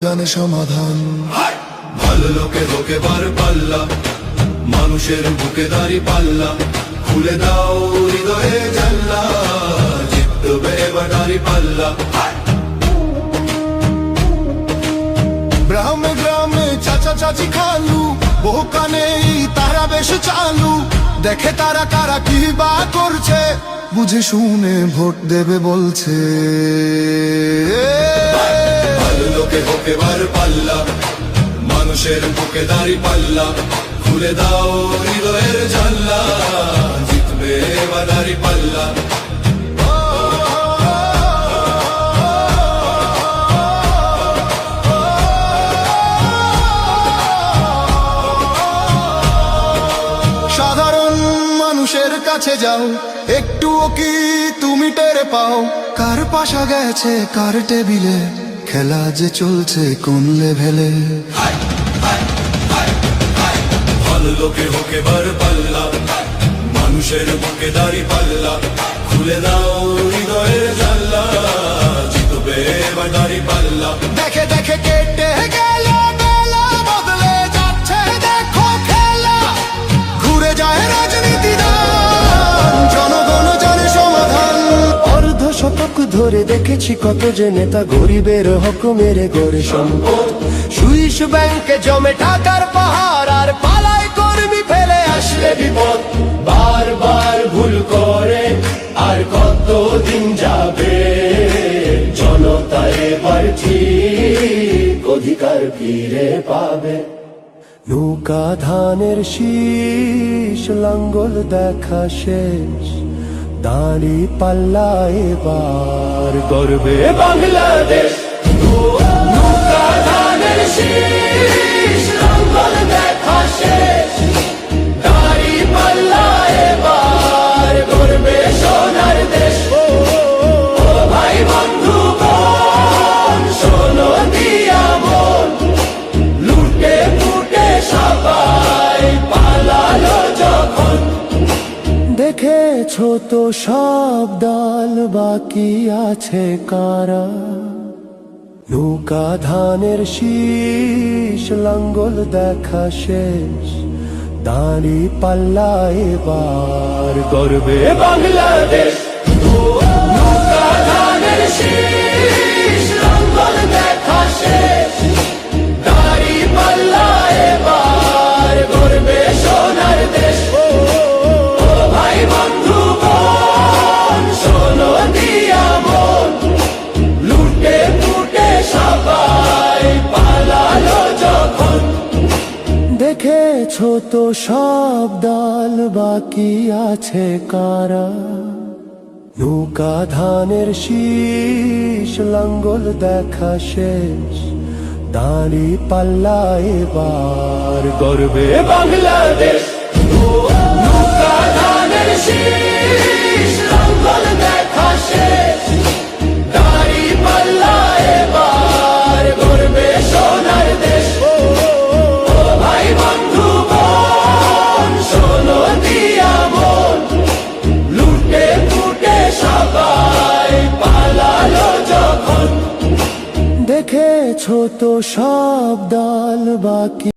জানে সমাধান। ভালো লোকে হোকে বার পাল্লা, মানুষের বুকে দাড়ি পাল্লা, খুলে দাও হৃদয়ে জানলা, জিতবে এবার দাড়ি পাল্লা। গ্রামে গ্রামে চাচা চাচি খালু, বহু কানে তারা বেশ চালু, দেখে তারা কারা কি বা করছে, বুঝে শুনে ভোট দেবে বলছে। ভালো লোকে হোকে বার পাল্লা, মানুষের বুকে দাড়ি পাল্লা, খুলে দাও হৃদয়ের জানলা, জিতবে এবার দাড়ি পাল্লা। সাধারণ মানুষের কাছে যাও, একটুও কি তুমি টের পাও, কার পাশা গেছে কার টেবিলে, খেলা যে চলছে কোন লেভেলে। ভালো লোকে হোকে বার পাল্লা, মানুষের বুকে দাড়ি পাল্লা, খুলে দাও হৃদয়ের জানলা, জিতবে এবার দাড়ি পাল্লা। দেখে দেখে কেটে গেল বেলা, বদলে যাচ্ছে দেখো খেলা, ঘুরে যায় রাজনীতি দান, জনগণ জানে সমাধান। অর্ধ শতক ধরে দেখেছি কত যে নেতা গরিবের হক মেরে গড়ে সম্পদ, সুইস ব্যাংকে জমে টাকার পাহাড়, আর পালায় কর্মী ফেলে আসলে বিপদ। বারবার ভুল করে আর কত দিন যাবে, জনতা এবার ঠিক অধিকার ফিরে পাবে। নৌকা ধানের শীষ, লাঙ্গল দেখা শেষ, দাড়ি পাল্লা এবার গর্বে বাংলাদেশ। নৌকা ধানের শীষ, লাঙ্গল দেখা শেষ, দাড়ি পাল্লা এবার গর্বে সোনার দেশ। ও ভাই বন্ধু বোন, শোনো দিয়া মন, লুটে ফুটে সবাই পালালো যখন। দেখেছো তো সব দল, বাকি আছে কারা, নৌকা ধানের শীষ, লাঙ্গল দেখা শেষ, দাড়ি পাল্লা এবার গর্বে বাংলাদেশ। নৌকা ধানের শীষ, লাঙ্গল দেখা শেষ, দাড়ি পাল্লা এবার গর্বে সোনার দেশ। ভাই বন্ধু বোন, শোনো দিয়া মন, লুটে ফুটে সবাই পালালো যখন। দেখেছো তো সব দল, বাকি আছে কারা, নৌকা ধানের শীষ, লাঙ্গল দেখা শেষ, দাড়ি পাল্লা এবার গর্বে বাংলাদেশ। নৌকা ধানের শীষ, লাঙ্গল দেখা শেষ, দাড়ি পাল্লা এবার গর্বে সোনার দেশ। ভাই বন্ধু বোন, শোনো দিয়া মন, লুটে ফুটে সবাই পালালো যখন। দেখেছো তো সব দল, বাকি